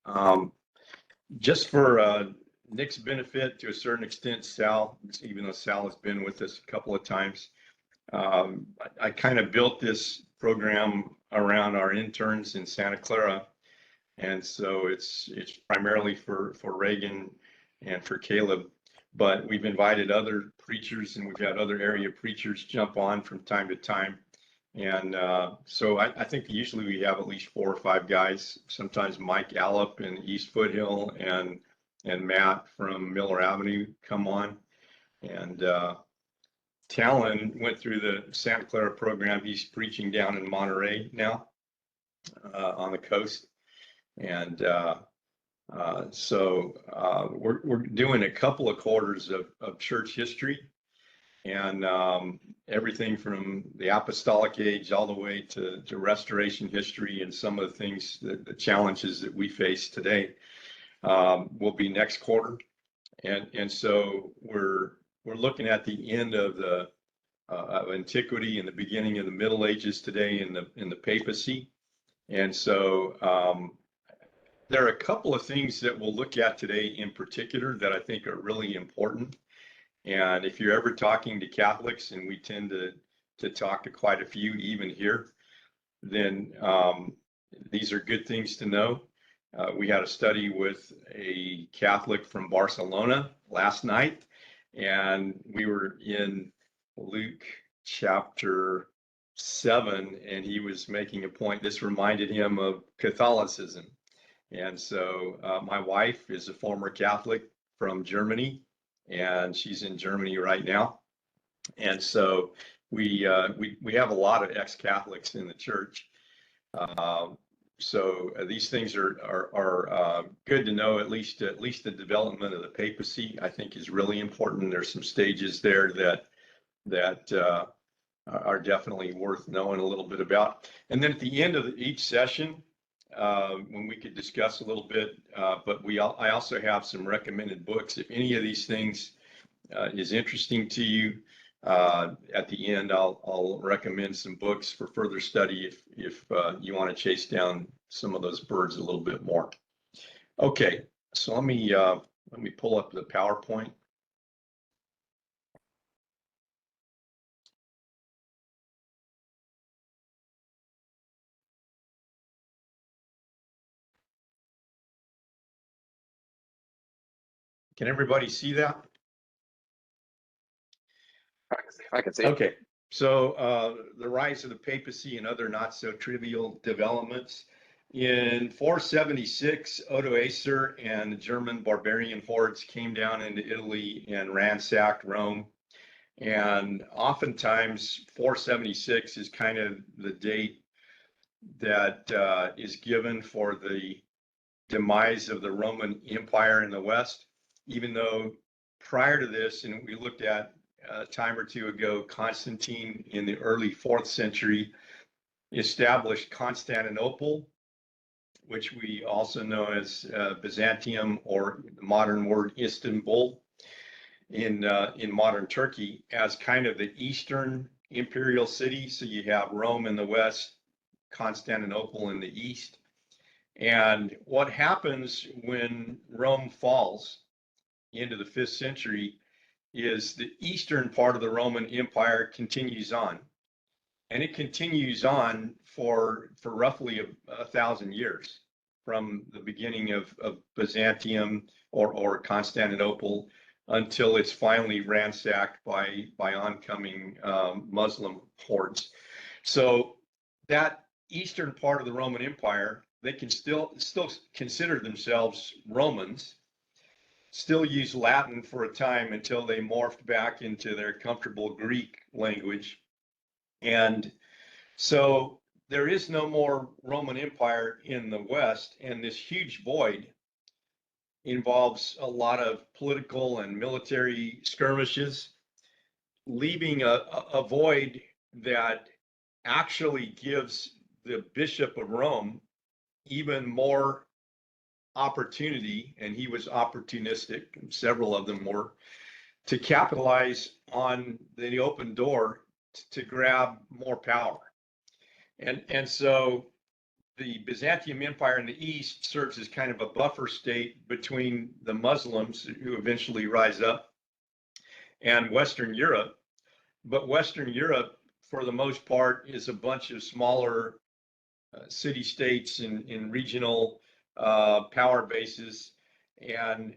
Um, just for Nick's benefit, to a certain extent, Sal, even though Sal has been with us a couple of times, I kind of built this program around our interns in Santa Clara, and so it's primarily for Reagan and for Caleb. But we've invited other preachers, and we've had other area preachers jump on from time to time. And so I think usually we have at least 4 or 5 guys. Sometimes Mike Allop in East Foothill and Matt from Miller Avenue come on. And Talon went through the Santa Clara program. He's preaching down in Monterey now on the coast. And so we're doing a couple of quarters of church history, and everything from the apostolic age all the way to restoration history, and some of the things, the challenges that we face today will be next quarter. And so we're looking at the end of the antiquity and the beginning of the Middle Ages today in the papacy. And so there are a couple of things that we'll look at today in particular that I think are really important. And if you're ever talking to Catholics, and we tend to talk to quite a few even here, then these are good things to know. We had a study with a Catholic from Barcelona last night, and we were in Luke chapter 7, and he was making a point. This reminded him of Catholicism. And so my wife is a former Catholic from Germany, and she's in Germany right now. And so we have a lot of ex-Catholics in the church. So these things are good to know. At least the development of the papacy, I think, is really important. There's some stages there that are definitely worth knowing a little bit about. And then at the end of each session, when we could discuss a little bit, but I also have some recommended books. If any of these things is interesting to you, at the end, I'll recommend some books for further study if you want to chase down some of those birds a little bit more. Okay, so let me pull up the PowerPoint. Can everybody see that? I can see. Okay, so the rise of the papacy and other not so trivial developments. In 476, Odoacer and the German barbarian hordes came down into Italy and ransacked Rome. And oftentimes 476 is kind of the date that is given for the demise of the Roman Empire in the West, even though prior to this, and we looked at a time or two ago, Constantine in the early 4th century established Constantinople, which we also know as Byzantium, or the modern word Istanbul, in modern Turkey, as kind of the Eastern imperial city. So you have Rome in the west, Constantinople in the east. And what happens when Rome falls into the 5th century is the eastern part of the Roman Empire continues on. And it continues on for roughly 1,000 years, from the beginning of Byzantium or Constantinople until it's finally ransacked by oncoming Muslim hordes. So that eastern part of the Roman Empire, they can still consider themselves Romans, still use Latin for a time until they morphed back into their comfortable Greek language. And so there is no more Roman Empire in the West, and this huge void involves a lot of political and military skirmishes, leaving a void that actually gives the Bishop of Rome even more opportunity, and he was opportunistic, and several of them were, to capitalize on the open door to grab more power. And so the Byzantium Empire in the east serves as kind of a buffer state between the Muslims who eventually rise up and Western Europe. But Western Europe, for the most part, is a bunch of smaller city states and regional power bases. And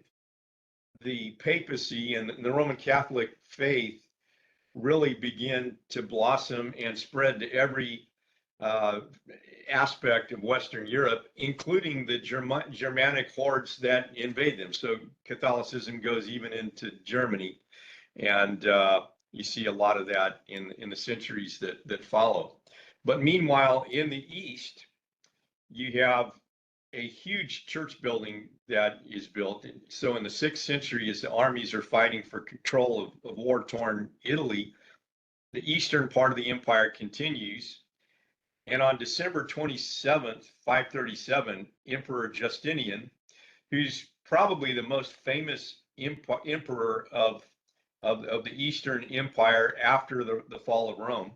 the papacy and the Roman Catholic faith really begin to blossom and spread to every aspect of Western Europe, including the Germanic hordes that invade them. So Catholicism goes even into Germany, and you see a lot of that in the centuries that follow. But meanwhile, in the East, you have a huge church building that is built. So in the 6th century, as the armies are fighting for control of war-torn Italy, the eastern part of the empire continues. And on December 27th, 537, Emperor Justinian, who's probably the most famous emperor of the Eastern Empire after the fall of Rome,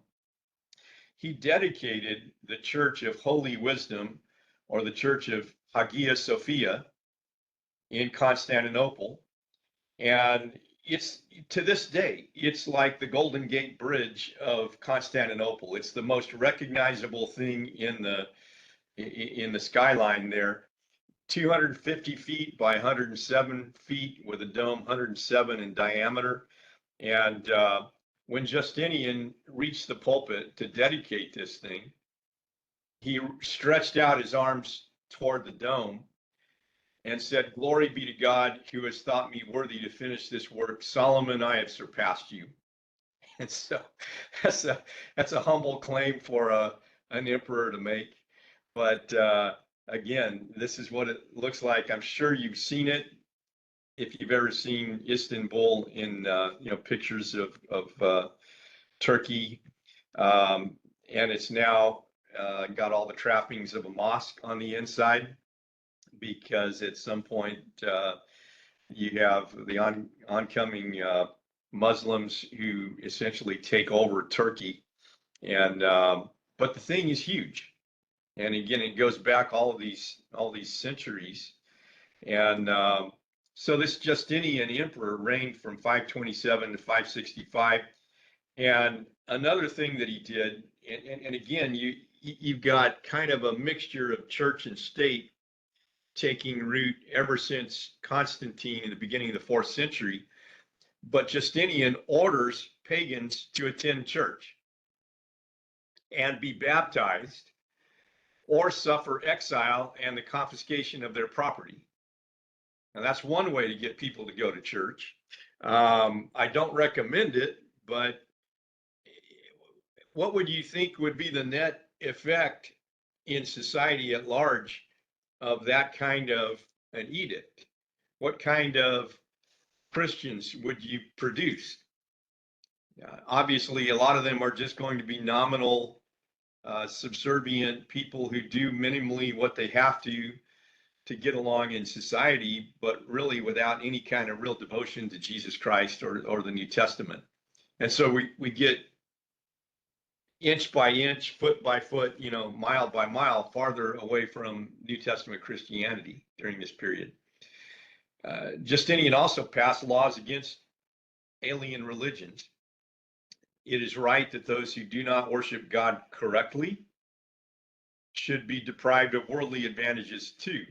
he dedicated the Church of Holy Wisdom, or the Church of Hagia Sophia, in Constantinople. And it's, to this day, it's like the Golden Gate Bridge of Constantinople. It's the most recognizable thing in the skyline there. 250 feet by 107 feet with a dome, 107 in diameter. And when Justinian reached the pulpit to dedicate this thing, he stretched out his arms toward the dome and said, "Glory be to God who has thought me worthy to finish this work. Solomon, I have surpassed you." And so that's a humble claim for an emperor to make. But again, this is what it looks like. I'm sure you've seen it if you've ever seen Istanbul in pictures of Turkey, and it's now got all the trappings of a mosque on the inside, because at some point you have the oncoming Muslims who essentially take over Turkey, and but the thing is huge, and again it goes back all these centuries, and so this Justinian emperor reigned from 527 to 565, and another thing that he did, and again you've got kind of a mixture of church and state taking root ever since Constantine in the beginning of the 4th century. But Justinian orders pagans to attend church and be baptized or suffer exile and the confiscation of their property. Now, that's one way to get people to go to church. I don't recommend it, but what would you think would be the net effect in society at large of that kind of an edict? What kind of Christians would you produce? Obviously, a lot of them are just going to be nominal, subservient people who do minimally what they have to get along in society, but really without any kind of real devotion to Jesus Christ or the New Testament. And so we get inch by inch, foot by foot, mile by mile, farther away from New Testament Christianity during this period. Justinian also passed laws against alien religions. It is right that those who do not worship God correctly should be deprived of worldly advantages too.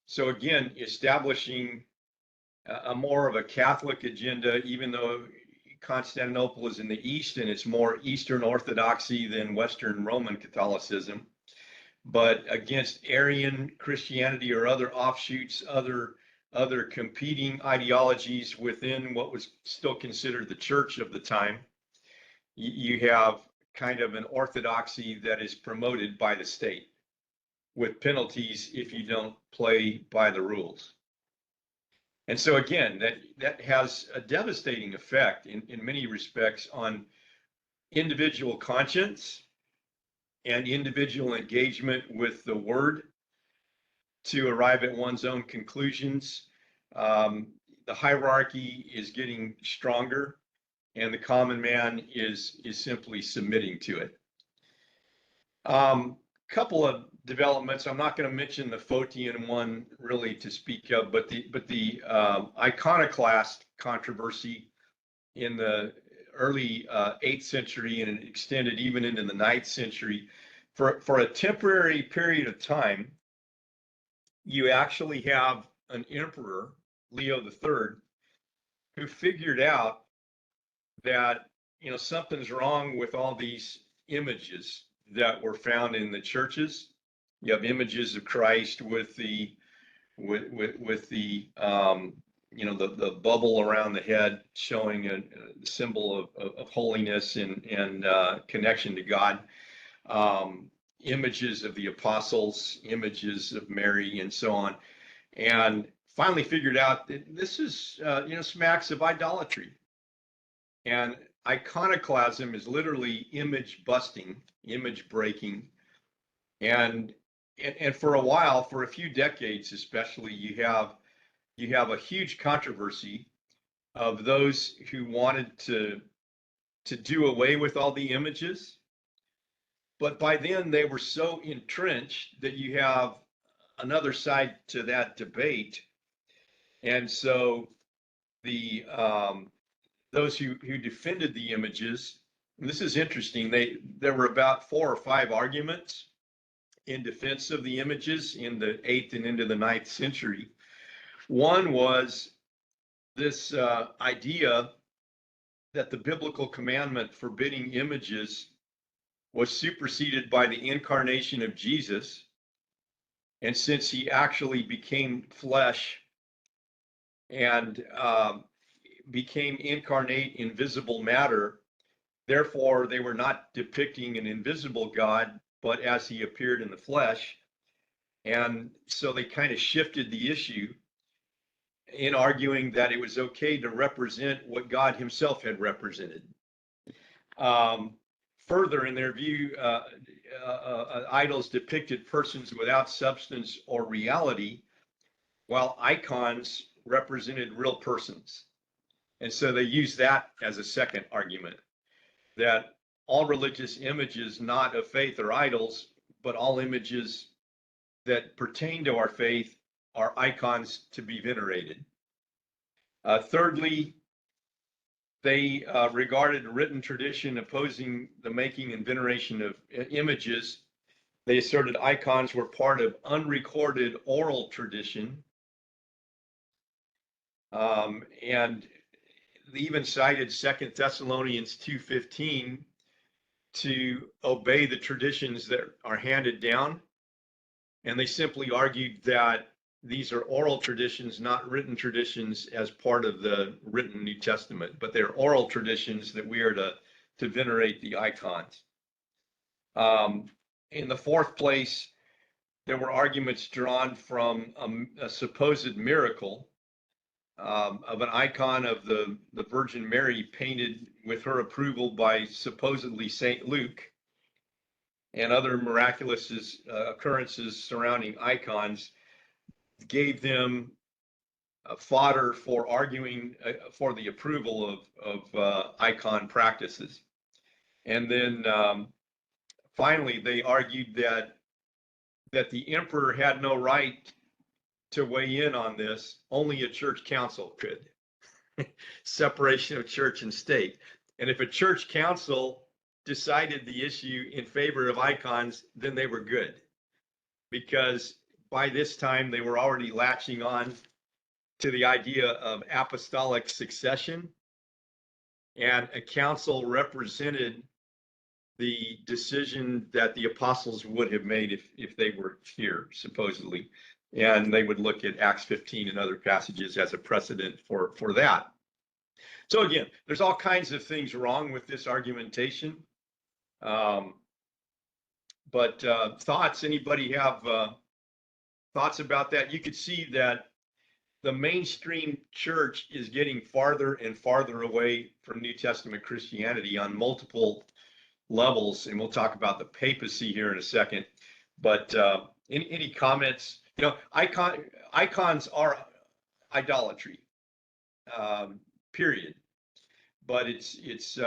So again, establishing a more of a Catholic agenda, even though Constantinople is in the east and it's more Eastern Orthodoxy than Western Roman Catholicism, but against Arian Christianity or other offshoots, other competing ideologies within what was still considered the church of the time. You have kind of an orthodoxy that is promoted by the state, with penalties if you don't play by the rules. And so again, that has a devastating effect in many respects on individual conscience and individual engagement with the word to arrive at one's own conclusions. The hierarchy is getting stronger, and the common man is simply submitting to it. Couple of developments. I'm not going to mention the Photian one really to speak of, but the iconoclast controversy in the early 8th century and it extended even into the 9th century. For a temporary period of time, you actually have an emperor, Leo III, who figured out that something's wrong with all these images that were found in the churches. You have images of Christ with the the bubble around the head showing a symbol of holiness and connection to God. Images of the apostles, images of Mary, and so on, and finally figured out that this is smacks of idolatry. And iconoclasm is literally image busting, image breaking, and for a while, for a few decades especially, you have a huge controversy of those who wanted to do away with all the images. But by then they were so entrenched that you have another side to that debate. And so the those who defended the images, and this is interesting, there were about 4 or 5 arguments in defense of the images in the 8th and into the 9th century. One was this idea that the biblical commandment forbidding images was superseded by the incarnation of Jesus. And since he actually became flesh and became incarnate in visible matter, therefore they were not depicting an invisible God, but as he appeared in the flesh. And so they kind of shifted the issue in arguing that it was okay to represent what God himself had represented. Further, in their view, idols depicted persons without substance or reality, while icons represented real persons. And so they used that as a second argument, that all religious images not of faith are idols, but all images that pertain to our faith are icons to be venerated. Thirdly, they regarded written tradition opposing the making and veneration of images. They asserted icons were part of unrecorded oral tradition. And they even cited 2 Thessalonians 2:15 to obey the traditions that are handed down. And they simply argued that these are oral traditions, not written traditions as part of the written New Testament, but they're oral traditions that we are to venerate the icons. In the fourth place, there were arguments drawn from a supposed miracle of an icon of the Virgin Mary painted with her approval by supposedly St. Luke, and other miraculous occurrences surrounding icons gave them fodder for arguing for the approval of icon practices. And then finally, they argued that the emperor had no right to weigh in on this. Only a church council could. Separation of church and state. And if a church council decided the issue in favor of icons, then they were good, because by this time they were already latching on to the idea of apostolic succession, and a council represented the decision that the apostles would have made if they were here, supposedly. And they would look at Acts 15 and other passages as a precedent for that. So again, there's all kinds of things wrong with this argumentation. But thoughts, anybody have thoughts about that? You could see that the mainstream church is getting farther and farther away from New Testament Christianity on multiple levels, and we'll talk about the papacy here in a second. But any comments? Icons are idolatry, period. But it's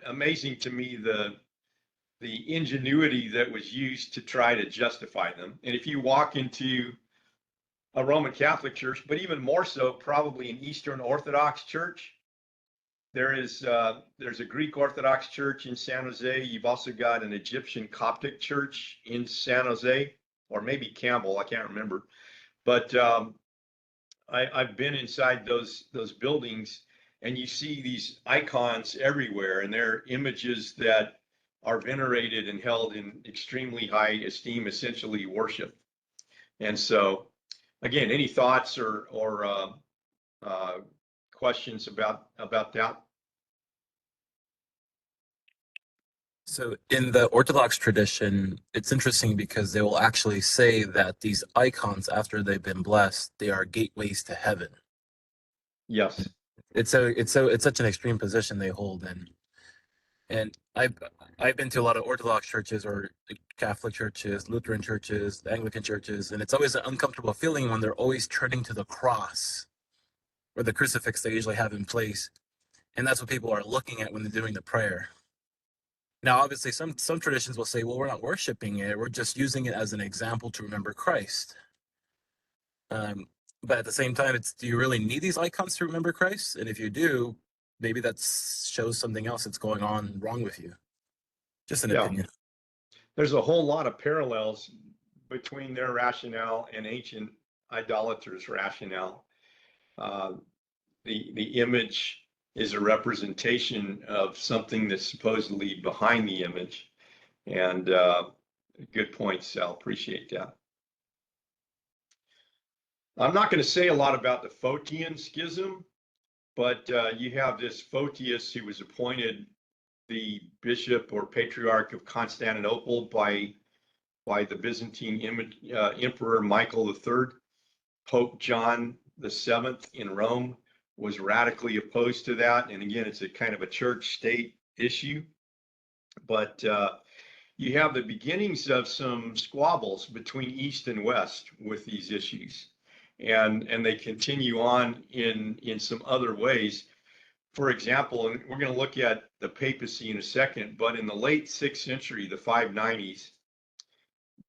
amazing to me the ingenuity that was used to try to justify them. And if you walk into a Roman Catholic church, but even more so, probably an Eastern Orthodox church, there's a Greek Orthodox church in San Jose. You've also got an Egyptian Coptic church in San Jose, or maybe Campbell, I can't remember. But I've been inside those buildings, and you see these icons everywhere, and they're images that are venerated and held in extremely high esteem, essentially worship. And so, again, any thoughts or questions about that? So in the Orthodox tradition, it's interesting because they will actually say that these icons, after they've been blessed, they are gateways to heaven. Yes. It's such an extreme position they hold in. And I've been to a lot of Orthodox churches or Catholic churches, Lutheran churches, Anglican churches, and it's always an uncomfortable feeling when they're always turning to the cross or the crucifix they usually have in place. And that's what people are looking at when they're doing the prayer. Now, obviously, some traditions will say, well, we're not worshiping it. We're just using it as an example to remember Christ. Um, but at the same time, do you really need these icons to remember Christ? And if you do, maybe that shows something else that's going on wrong with you. Just an Yeah. opinion. There's a whole lot of parallels between their rationale and ancient idolaters' rationale. The image is a representation of something that's supposedly behind the image. And good point, Sal. Appreciate that. I'm not going to say a lot about the Photian schism, but you have this Photius who was appointed the bishop or patriarch of Constantinople by the Byzantine Emperor Michael III. Pope John VII in Rome was radically opposed to that. And again, it's a kind of a church-state issue. But you have the beginnings of some squabbles between East and West with these issues. And they continue on in some other ways. For example, and we're going to look at the papacy in a second, but in the late 6th century, the 590s,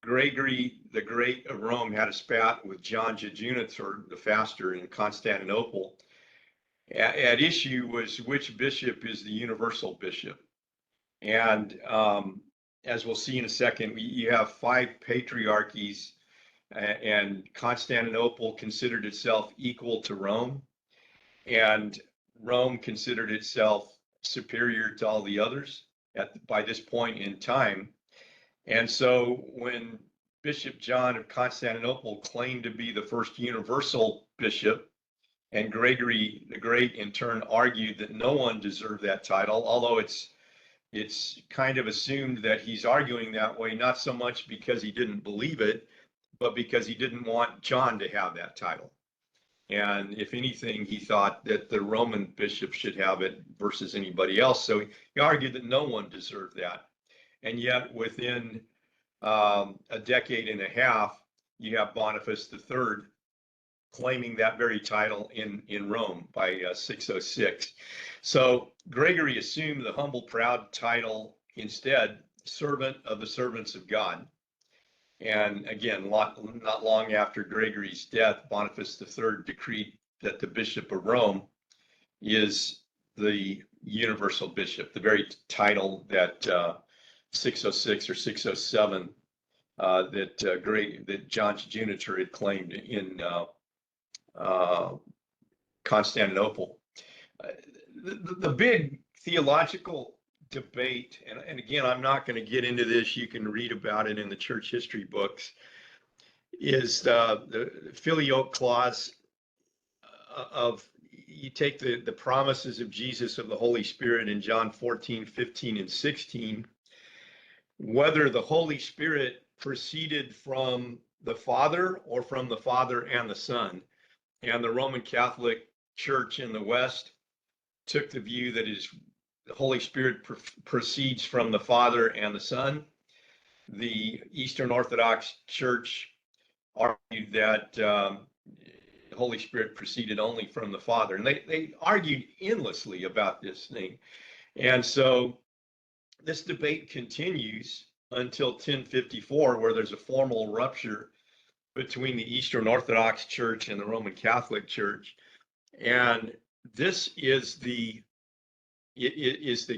Gregory the Great of Rome had a spat with John Jejunator the Faster in Constantinople. At issue was which bishop is the universal bishop. And as we'll see in a second, you have 5 patriarchies, and Constantinople considered itself equal to Rome, and Rome considered itself superior to all the others by this point in time. And so when Bishop John of Constantinople claimed to be the first universal bishop, and Gregory the Great in turn argued that no one deserved that title, although it's kind of assumed that he's arguing that way, not so much because he didn't believe it, but because he didn't want John to have that title. And if anything, he thought that the Roman bishop should have it versus anybody else. So he argued that no one deserved that. And yet within a decade and a half, you have Boniface III claiming that very title in Rome by 606. So Gregory assumed the humble, proud title instead, servant of the servants of God. And again, not long after Gregory's death, Boniface III decreed that the Bishop of Rome is the universal bishop, the very title that 606 or 607 that John Jejunator had claimed in Constantinople. The big theological debate, and again, I'm not going to get into this, you can read about it in the church history books, is the filioque clause of, you take the promises of Jesus of the Holy Spirit in John 14, 15, and 16, whether the Holy Spirit proceeded from the Father or from the Father and the Son. And the Roman Catholic Church in the West took the view that the Holy Spirit proceeds from the Father and the Son. The Eastern Orthodox Church argued that the Holy Spirit proceeded only from the Father. And they argued endlessly about this thing. And so this debate continues until 1054, where there's a formal rupture between the Eastern Orthodox Church and the Roman Catholic Church. And this is the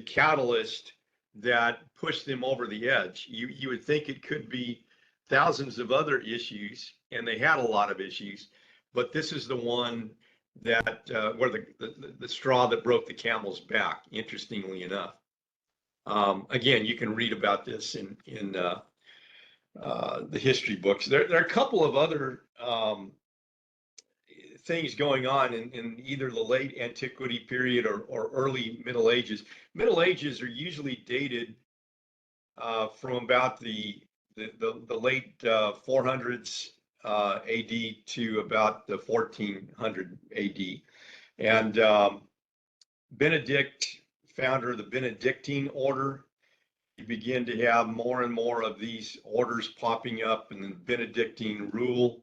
catalyst that pushed them over the edge. You would think it could be thousands of other issues, and they had a lot of issues, but this is the one that where the straw that broke the camel's back. Interestingly enough, again, you can read about this in the history books. There are a couple of other things going on in either the late antiquity period or early Middle Ages. Middle Ages are usually dated from about the late 400s AD to about the 1400 AD. And Benedict, founder of the Benedictine order, you begin to have more and more of these orders popping up, and then Benedictine rule,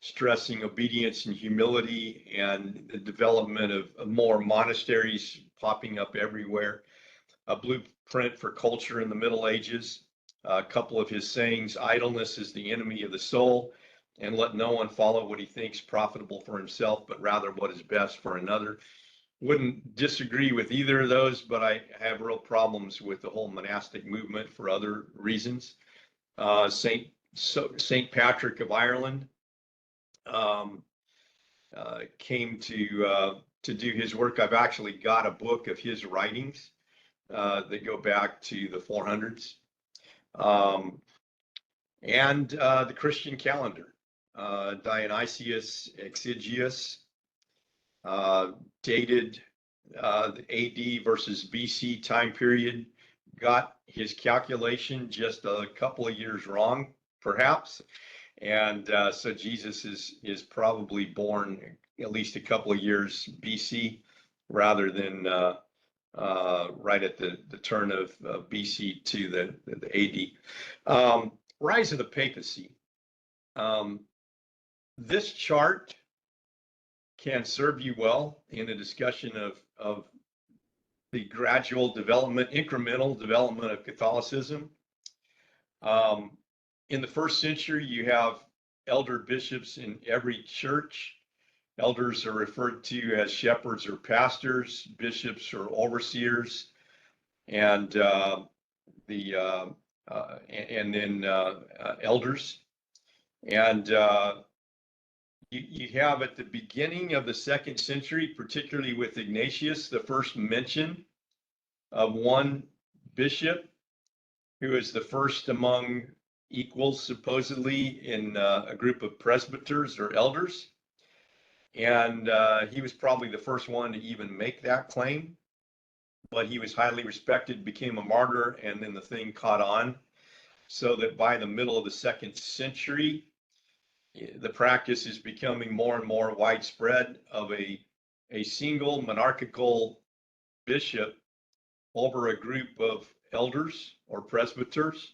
stressing obedience and humility, and the development of more monasteries popping up everywhere. A blueprint for culture in the Middle Ages. A couple of his sayings: idleness is the enemy of the soul, and let no one follow what he thinks profitable for himself, but rather what is best for another. Wouldn't disagree with either of those, but I have real problems with the whole monastic movement for other reasons. Saint Patrick of Ireland came to do his work. I've actually got a book of his writings that go back to the 400s. And the Christian calendar, Dionysius Exiguus, dated the AD versus BC time period, got his calculation just a couple of years wrong, perhaps. And so Jesus is probably born at least a couple of years BC rather than right at the turn of BC to the AD. Rise of the papacy. This chart can serve you well in a discussion of the gradual development, incremental development of Catholicism. In the first century, you have elder bishops in every church. Elders are referred to as shepherds or pastors, bishops or overseers, and then elders. And you have at the beginning of the second century, particularly with Ignatius, the first mention of one bishop who is the first among equals, supposedly, in a group of presbyters or elders. And he was probably the first one to even make that claim, but he was highly respected, became a martyr, and then the thing caught on, so that by the middle of the second century, the practice is becoming more and more widespread of a single monarchical bishop over a group of elders or presbyters.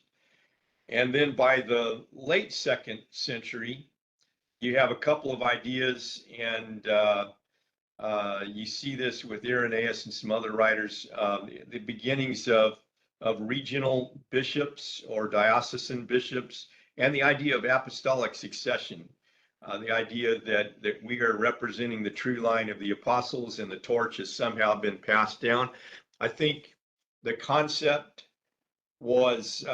And then by the late second century, you have a couple of ideas, and you see this with Irenaeus and some other writers, the beginnings of regional bishops or diocesan bishops, and the idea of apostolic succession, the idea that we are representing the true line of the apostles and the torch has somehow been passed down. I think the concept was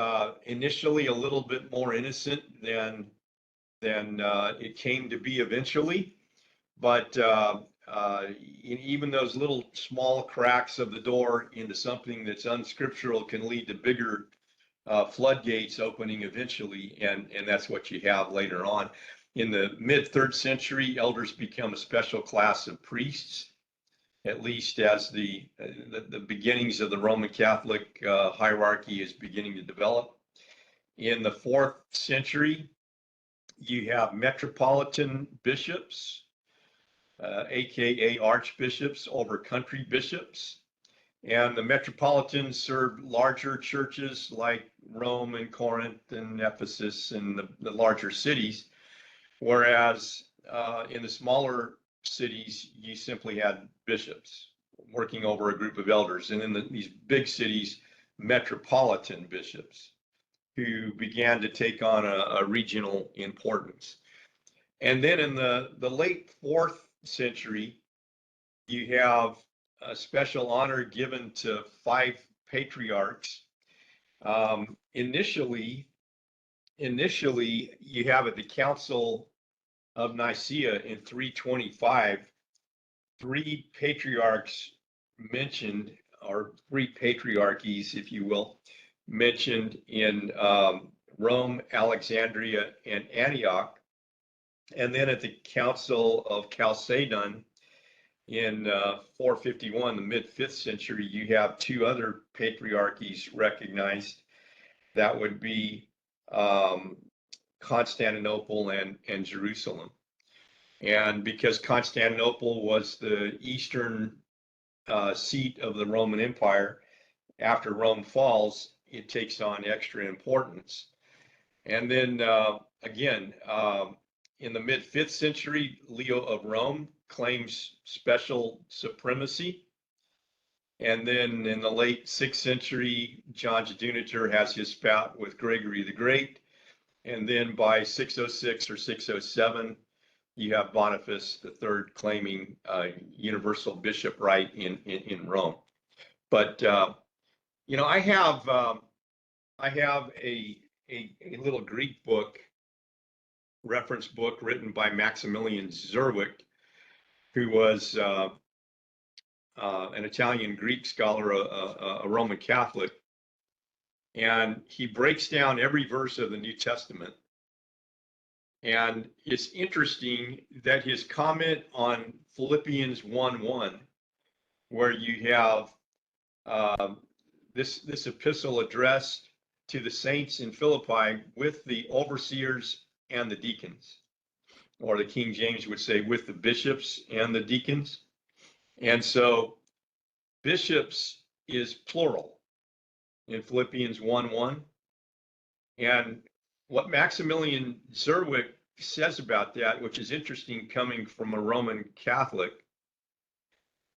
initially a little bit more innocent than it came to be eventually, but even those little small cracks of the door into something that's unscriptural can lead to bigger floodgates opening eventually, and that's what you have later on. In the mid-3rd century, elders become a special class of priests, at least as the beginnings of the Roman Catholic hierarchy is beginning to develop. In the 4th century, you have metropolitan bishops, aka archbishops, over country bishops. And the metropolitans served larger churches like Rome and Corinth and Ephesus and the larger cities, whereas in the smaller cities, you simply had bishops working over a group of elders. And in these big cities, metropolitan bishops who began to take on a regional importance. And then in the late 4th century, you have a special honor given to 5 patriarchs. Initially, you have at the Council of Nicaea in 325, 3 patriarchs mentioned, or 3 patriarchies, if you will, mentioned in Rome, Alexandria, and Antioch. And then at the Council of Chalcedon in 451, the mid 5th century, you have 2 other patriarchies recognized. That would be Constantinople and Jerusalem. And because Constantinople was the eastern seat of the Roman Empire, after Rome falls, it takes on extra importance. And then again, in the mid 5th century, Leo of Rome claims special supremacy. And then in the late 6th century, John Judunator has his spat with Gregory the Great. And then by 606 or 607, you have Boniface III claiming universal bishop right in Rome. But you know, I have a little Greek book, reference book written by Maximilian Zerwick, who was an Italian Greek scholar, a Roman Catholic, and he breaks down every verse of the New Testament. And it's interesting that his comment on Philippians 1:1, where you have this epistle addressed to the saints in Philippi with the overseers and the deacons, or the King James would say with the bishops and the deacons. And so bishops is plural in Philippians 1:1. And what Maximilian Zerwick says about that, which is interesting coming from a Roman Catholic,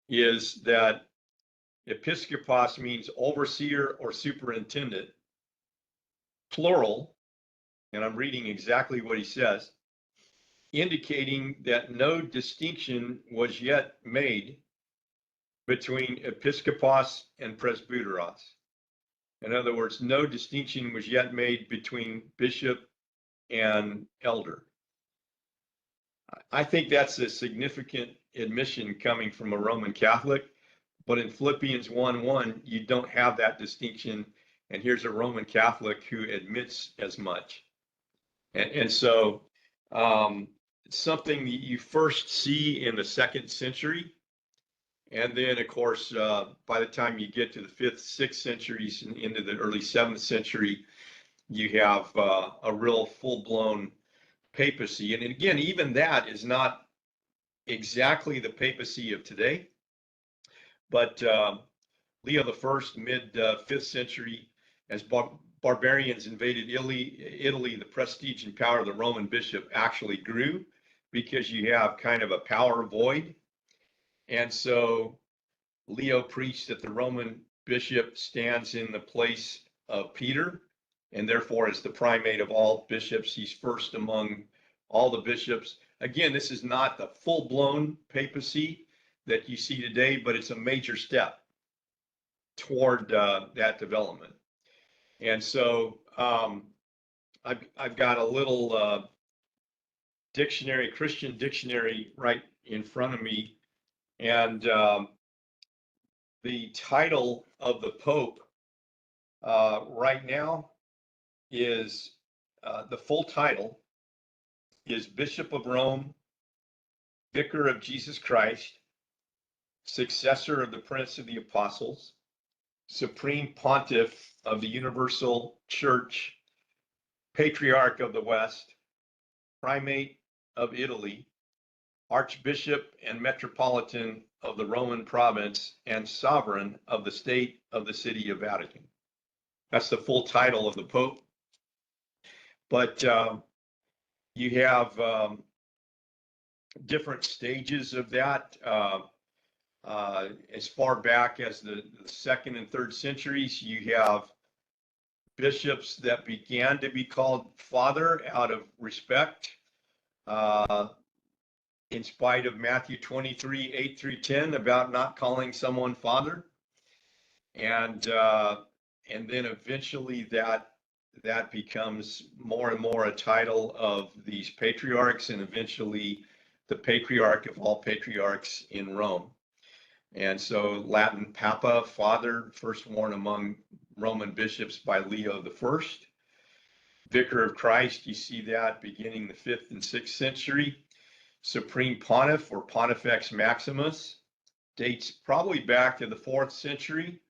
is that episkopos means overseer or superintendent, plural, and I'm reading exactly what he says, indicating that no distinction was yet made between episkopos and presbyteros. In other words, no distinction was yet made between bishop and elder. I think that's a significant admission coming from a Roman Catholic, but in Philippians 1:1, you don't have that distinction. And here's a Roman Catholic who admits as much. And so something that you first see in the 2nd century. And then, of course, by the time you get to the 5th, 6th centuries and into the early 7th century, you have a real full-blown papacy. And again, even that is not exactly the papacy of today. But Leo I, mid 5th century, as barbarians invaded Italy, the prestige and power of the Roman bishop actually grew because you have kind of a power void. And so Leo preached that the Roman bishop stands in the place of Peter, and therefore is the primate of all bishops. He's first among all the bishops. Again, this is not the full-blown papacy that you see today, but it's a major step toward that development. And so I've got a little dictionary, Christian dictionary, right in front of me. And the title of the Pope right now is, the full title is Bishop of Rome, Vicar of Jesus Christ, Successor of the Prince of the Apostles, Supreme Pontiff of the Universal Church, Patriarch of the West, Primate of Italy, Archbishop and Metropolitan of the Roman province, and Sovereign of the State of the City of Vatican. That's the full title of the Pope. But you have different stages of that. as far back as the second and third centuries, you have bishops that began to be called father out of respect, in spite of Matthew 23, 8 through 10, about not calling someone father. And then eventually that becomes more and more a title of these patriarchs, and eventually the patriarch of all patriarchs in Rome. And so Latin Papa, father, first worn among Roman bishops by Leo I. Vicar of Christ, you see that beginning the 5th and 6th century. Supreme Pontiff or Pontifex Maximus dates probably back to the 4th century,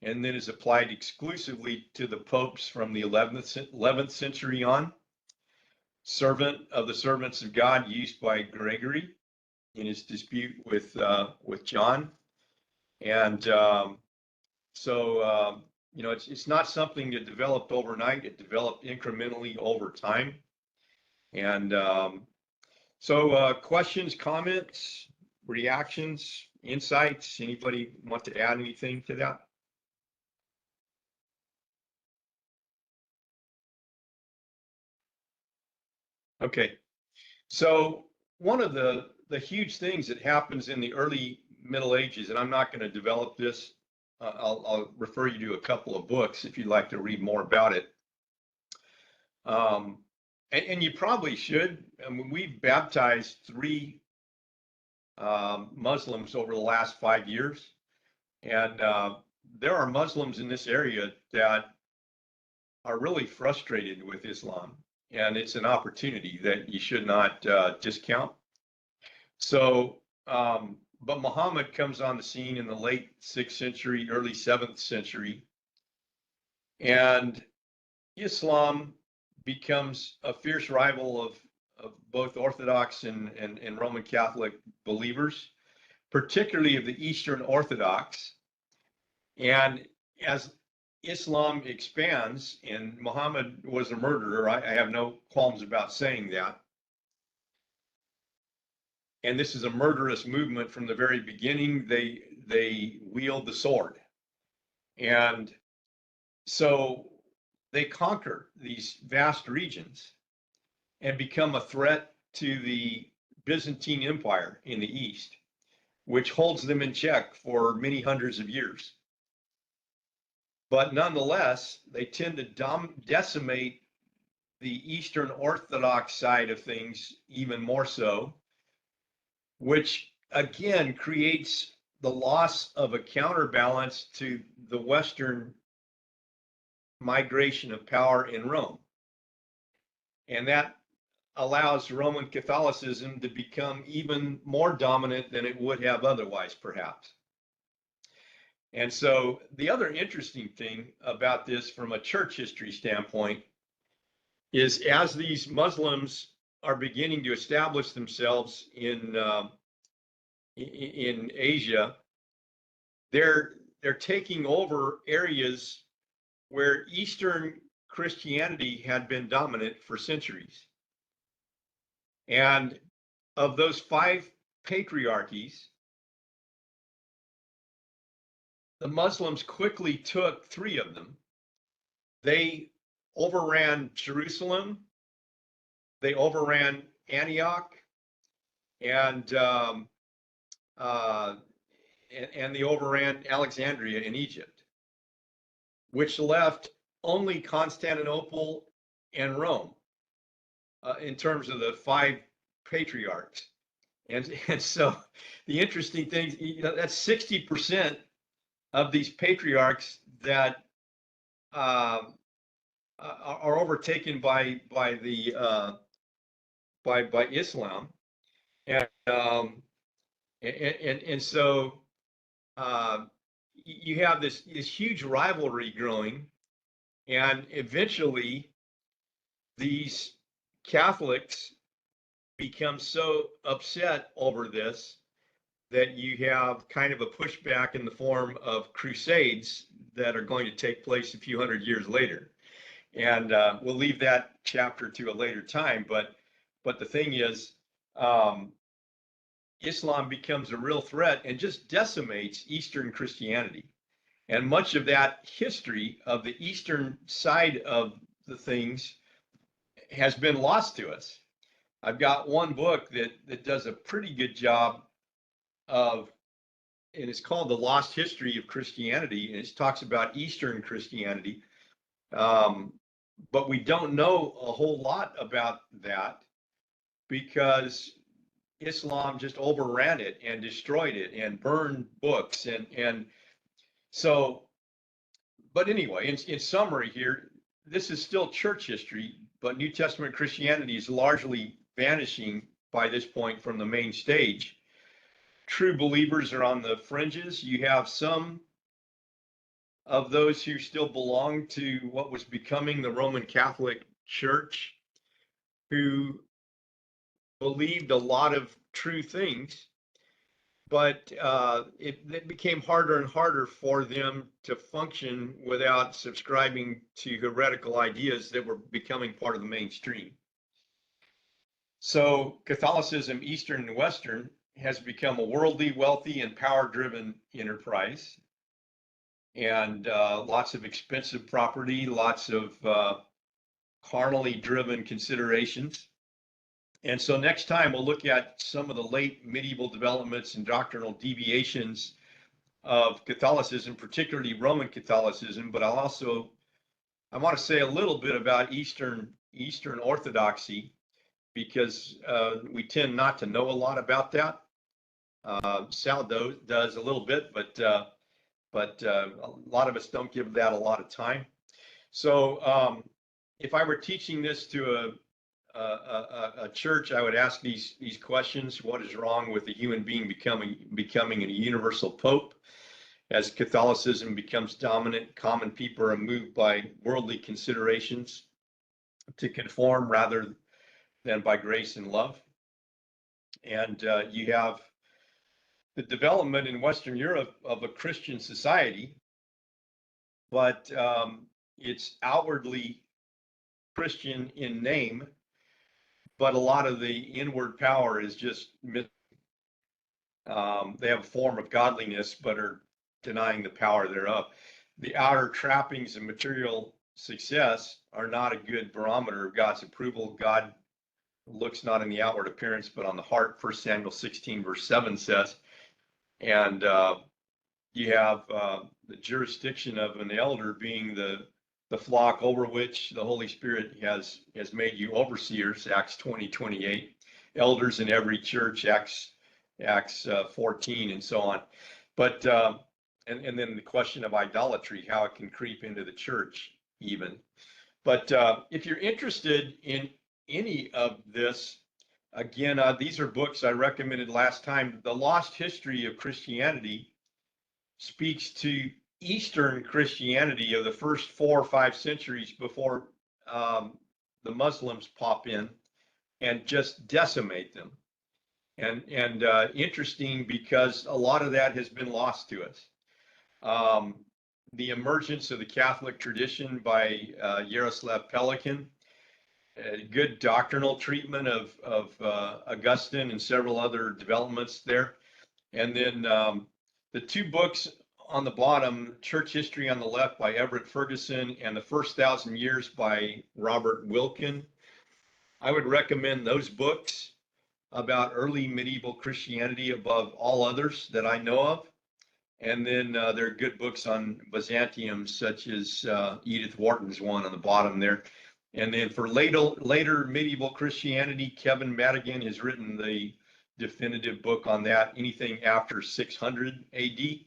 and then is applied exclusively to the popes from the 11th century on. Servant of the servants of God, used by Gregory in his dispute with John. And so it's not something that developed overnight. It developed incrementally over time. And so questions, comments, reactions, insights? Anybody want to add anything to that? Okay, so one of the huge things that happens in the early Middle Ages, and I'm not going to develop this, I'll refer you to a couple of books if you'd like to read more about it. And you probably should. I mean, we've baptized 3 Muslims over the last 5 years, and there are Muslims in this area that are really frustrated with Islam. And it's an opportunity that you should not discount. So, but Muhammad comes on the scene in the late 6th century, early 7th century, and Islam becomes a fierce rival of both Orthodox and Roman Catholic believers, particularly of the Eastern Orthodox. And as Islam expands, and Muhammad was a murderer, I have no qualms about saying that. And this is a murderous movement from the very beginning. They wield the sword. And so they conquer these vast regions and become a threat to the Byzantine Empire in the East, which holds them in check for many hundreds of years. But nonetheless, they tend to decimate the Eastern Orthodox side of things even more so, which again creates the loss of a counterbalance to the Western migration of power in Rome. And that allows Roman Catholicism to become even more dominant than it would have otherwise, perhaps. And so the other interesting thing about this from a church history standpoint is as these Muslims are beginning to establish themselves in Asia, they're taking over areas where Eastern Christianity had been dominant for centuries. And of those 5 patriarchies, the Muslims quickly took 3 of them. They overran Jerusalem, they overran Antioch, and they overran Alexandria in Egypt, which left only Constantinople and Rome in terms of the 5 patriarchs. And so the interesting thing, that's 60% of these patriarchs that are overtaken by Islam, and so you have this huge rivalry growing, and eventually these Catholics become so upset over this that you have kind of a pushback in the form of crusades that are going to take place a few hundred years later. And we'll leave that chapter to a later time. But the thing is, Islam becomes a real threat and just decimates Eastern Christianity. And much of that history of the Eastern side of the things has been lost to us. I've got one book that does a pretty good job of, and it's called The Lost History of Christianity, and it talks about Eastern Christianity. But we don't know a whole lot about that because Islam just overran it and destroyed it and burned books. And so, but anyway, in summary here, this is still church history, but New Testament Christianity is largely vanishing by this point from the main stage. True believers are on the fringes. You have some of those who still belong to what was becoming the Roman Catholic Church, who believed a lot of true things, but it became harder and harder for them to function without subscribing to heretical ideas that were becoming part of the mainstream. So Catholicism, Eastern and Western, has become a worldly, wealthy, and power-driven enterprise, and lots of expensive property, lots of carnally driven considerations. And so next time we'll look at some of the late medieval developments and doctrinal deviations of Catholicism, particularly Roman Catholicism, but I want to say a little bit about Eastern Orthodoxy, because we tend not to know a lot about that. Sal does a little bit, but a lot of us don't give that a lot of time. So if I were teaching this to a church, I would ask these questions. What is wrong with a human being becoming a universal pope? As Catholicism becomes dominant, common people are moved by worldly considerations to conform rather than by grace and love. And you have the development in Western Europe of a Christian society, but it's outwardly Christian in name, but a lot of the inward power is just they have a form of godliness, but are denying the power thereof. The outer trappings of material success are not a good barometer of God's approval. God looks not in the outward appearance, but on the heart, 1 Samuel 16, verse 7 says. And you have the jurisdiction of an elder being the flock over which the Holy Spirit has made you overseers, Acts 20:28. Elders in every church, Acts 14, and so on. But and then the question of idolatry, how it can creep into the church even. But if you're interested in any of this, again, these are books I recommended last time. The Lost History of Christianity speaks to Eastern Christianity of the first 4 or 5 centuries before the Muslims pop in and just decimate them. And interesting because a lot of that has been lost to us. The emergence of the Catholic tradition by Yaroslav Pelikan, a good doctrinal treatment of Augustine and several other developments there. And then the 2 books on the bottom, Church History on the left by Everett Ferguson and The First 1,000 Years by Robert Wilkin. I would recommend those books about early medieval Christianity above all others that I know of. And then there are good books on Byzantium, such as Edith Wharton's one on the bottom there. And then for later medieval Christianity, Kevin Madigan has written the definitive book on that, anything after 600 AD.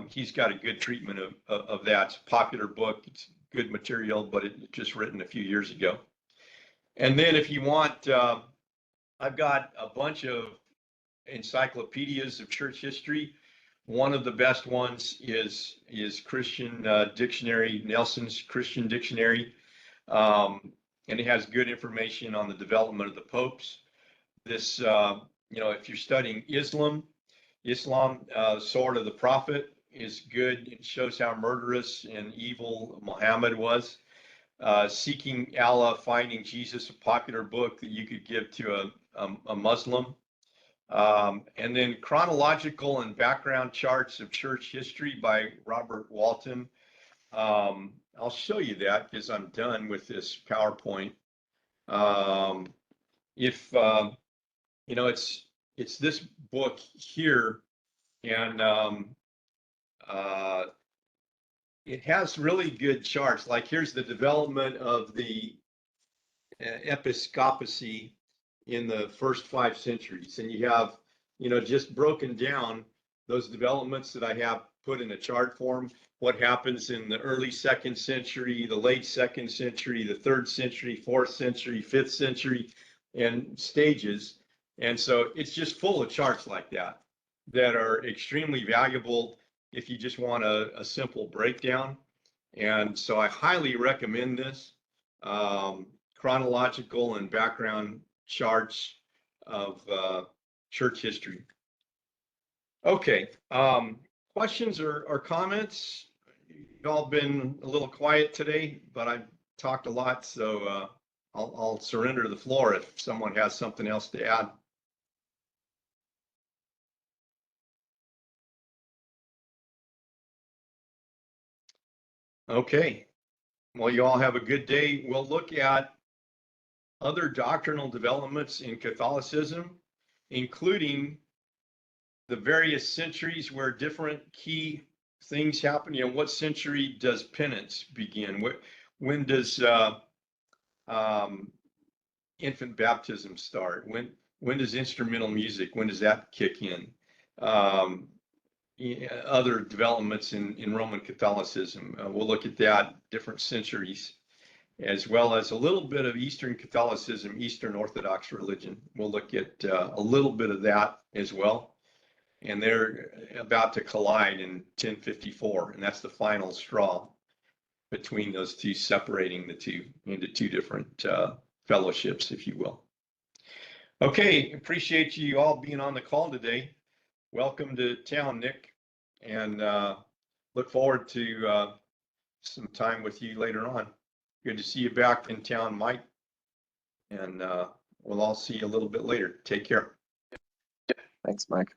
He's got a good treatment of that. It's a popular book. It's good material, but it's just written a few years ago. And then if you want, I've got a bunch of encyclopedias of church history. One of the best ones is Christian Dictionary, Nelson's Christian Dictionary. And it has good information on the development of the popes. This, if you're studying Islam, Sword of the Prophet is good. It shows how murderous and evil Muhammad was. Seeking Allah, Finding Jesus, a popular book that you could give to a Muslim. And then chronological and background charts of church history by Robert Walton. I'll show you that because I'm done with this PowerPoint. If you know, it's this book here, and it has really good charts. Like here's the development of the episcopacy in the first 5 centuries, and you have, you know, just broken down those developments that I have put in a chart form. What happens in the early 2nd century, the late 2nd century, the 3rd century, 4th century, 5th century, and stages. And so it's just full of charts like that that are extremely valuable if you just want a simple breakdown. And so I highly recommend this. Chronological and background charts of church history. Okay, questions or comments? You've all been a little quiet today, but I've talked a lot, so I'll surrender the floor if someone has something else to add. Okay, well, you all have a good day. We'll look at other doctrinal developments in Catholicism, including the various centuries where different key things happen. You know, what century does penance begin? When does infant baptism start? When does instrumental music? When does that kick in? Other developments in Roman Catholicism. We'll look at that, different centuries, as well as a little bit of Eastern Catholicism, Eastern Orthodox religion. We'll look at a little bit of that as well. And they're about to collide in 1054, and that's the final straw between those two, separating the two into two different fellowships, if you will. Okay, appreciate you all being on the call today. Welcome to town, Nick, and look forward to some time with you later on. Good to see you back in town, Mike, and we'll all see you a little bit later. Take care. Thanks, Mike.